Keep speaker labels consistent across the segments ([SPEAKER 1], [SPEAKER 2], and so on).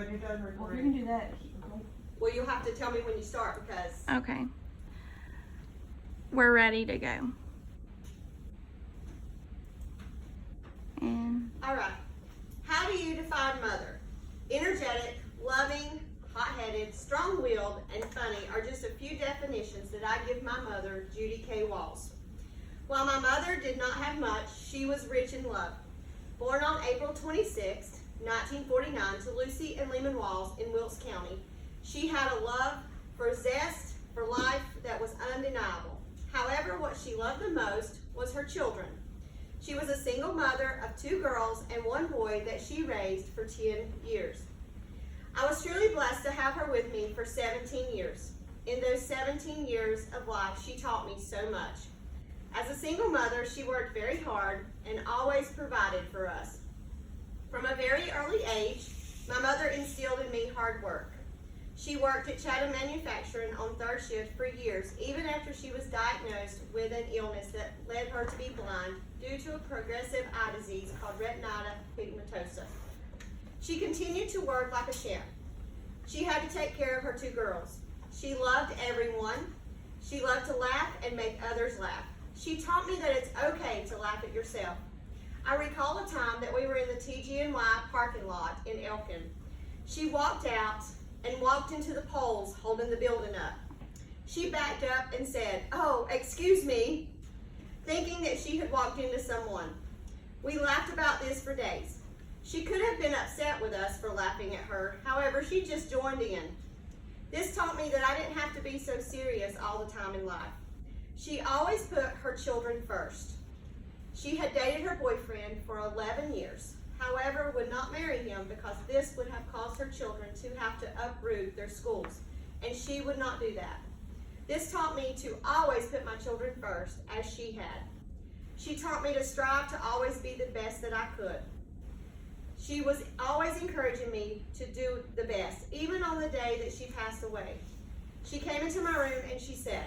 [SPEAKER 1] you're done
[SPEAKER 2] Well,
[SPEAKER 1] recording.
[SPEAKER 2] you can do that.
[SPEAKER 3] Well, you'll have to tell me when you start because
[SPEAKER 4] Okay. We're ready to go. And
[SPEAKER 3] all right. How do you define mother? Energetic, loving, hot-headed, strong-willed, and funny are just a few definitions that I give my mother, Judy K. Walls. While my mother did not have much, she was rich in love. Born on April 26, 1949 to Lucy and Lehman Walls in Wilkes County, she had a love for zest for life that was undeniable. However, what she loved the most was her children. She was a single mother of 2 girls and 1 boy that she raised for 10 years. I was truly blessed to have her with me for 17 years. In those 17 years of life, she taught me so much. As a single mother, she worked very hard and always provided for us. From a very early age, my mother instilled in me hard work. She worked at Chatham Manufacturing on 3rd shift for years, even after she was diagnosed with an illness that led her to be blind due to a progressive eye disease called retinitis pigmentosa. She continued to work like a champ. She had to take care of her 2 girls. She loved everyone. She loved to laugh and make others laugh. She taught me that it's okay to laugh at yourself. I recall a time that we were in the TGNY parking lot in Elkin. She walked out and walked into the poles holding the building up. She backed up and said, "Oh, excuse me," thinking that she had walked into someone. We laughed about this for days. She could have been upset with us for laughing at her. However, she just joined in. This taught me that I didn't have to be so serious all the time in life. She always put her children first. She had dated her boyfriend for 11 years. However, would not marry him because this would have caused her children to have to uproot their schools, and she would not do that. This taught me to always put my children first, as she had. She taught me to strive to always be the best that I could. She was always encouraging me to do the best, even on the day that she passed away. She came into my room and she said,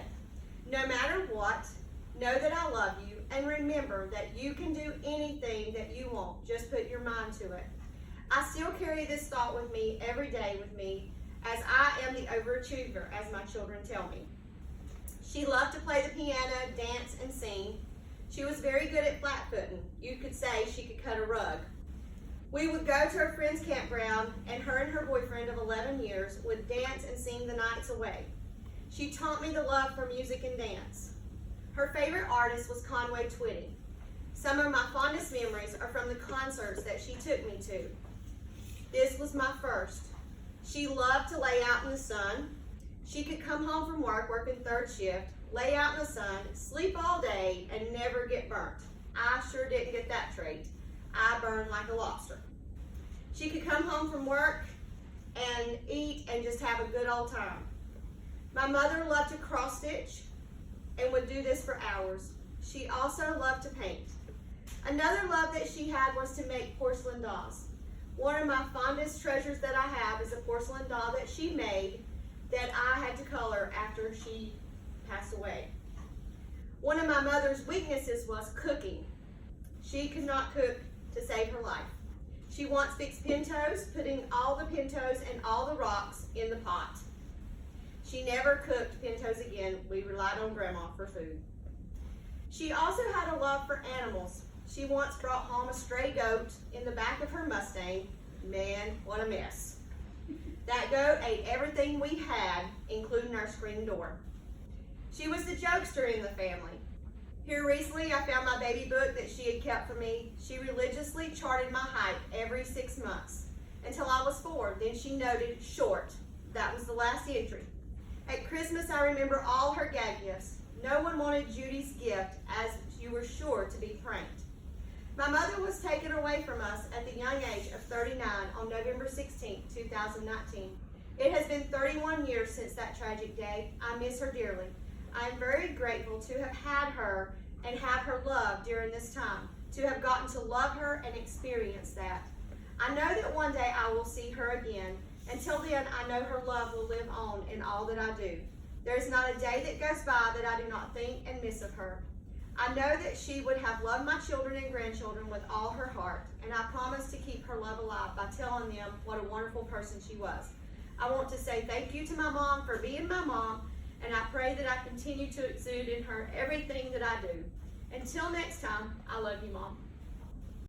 [SPEAKER 3] "No matter what, know that I love you, and remember that you can do anything that you want. Just put your mind to it." I still carry this thought with me every day with me, as I am the overachiever, as my children tell me. She loved to play the piano, dance, and sing. She was very good at flat-footing. You could say she could cut a rug. We would go to her friend's campground, and her boyfriend of 11 years would dance and sing the nights away. She taught me the love for music and dance. Her favorite artist was Conway Twitty. Some of my fondest memories are from the concerts that she took me to. This was my first. She loved to lay out in the sun. She could come home from work, working 3rd shift, lay out in the sun, sleep all day, and never get burnt. I sure didn't get that trait. I burned like a lobster. She could come home from work and eat and just have a good old time. My mother loved to cross stitch and would do this for hours. She also loved to paint. Another love that she had was to make porcelain dolls. One of my fondest treasures that I have is a porcelain doll that she made that I had to color after she passed away. One of my mother's weaknesses was cooking. She could not cook to save her life. She once fixed pintos, putting all the pintos and all the rocks in the pot. She never cooked pintos again. We relied on Grandma for food. She also had a love for animals. She once brought home a stray goat in the back of her Mustang. Man, what a mess. That goat ate everything we had, including our screen door. She was the jokester in the family. Here recently, I found my baby book that she had kept for me. She religiously charted my height every 6 months until I was 4. Then she noted short. That was the last entry. At Christmas, I remember all her gag gifts. No one wanted Judy's gift, as you were sure to be pranked. My mother was taken away from us at the young age of 39 on November 16, 2019. It has been 31 years since that tragic day. I miss her dearly. I am very grateful to have had her and have her love during this time, to have gotten to love her and experience that. I know that one day I will see her again. Until then, I know her love will live on in all that I do. There is not a day that goes by that I do not think and miss of her. I know that she would have loved my children and grandchildren with all her heart, and I promise to keep her love alive by telling them what a wonderful person she was. I want to say thank you to my mom for being my mom, and I pray that I continue to exude in her everything that I do. Until next time, I love you, Mom.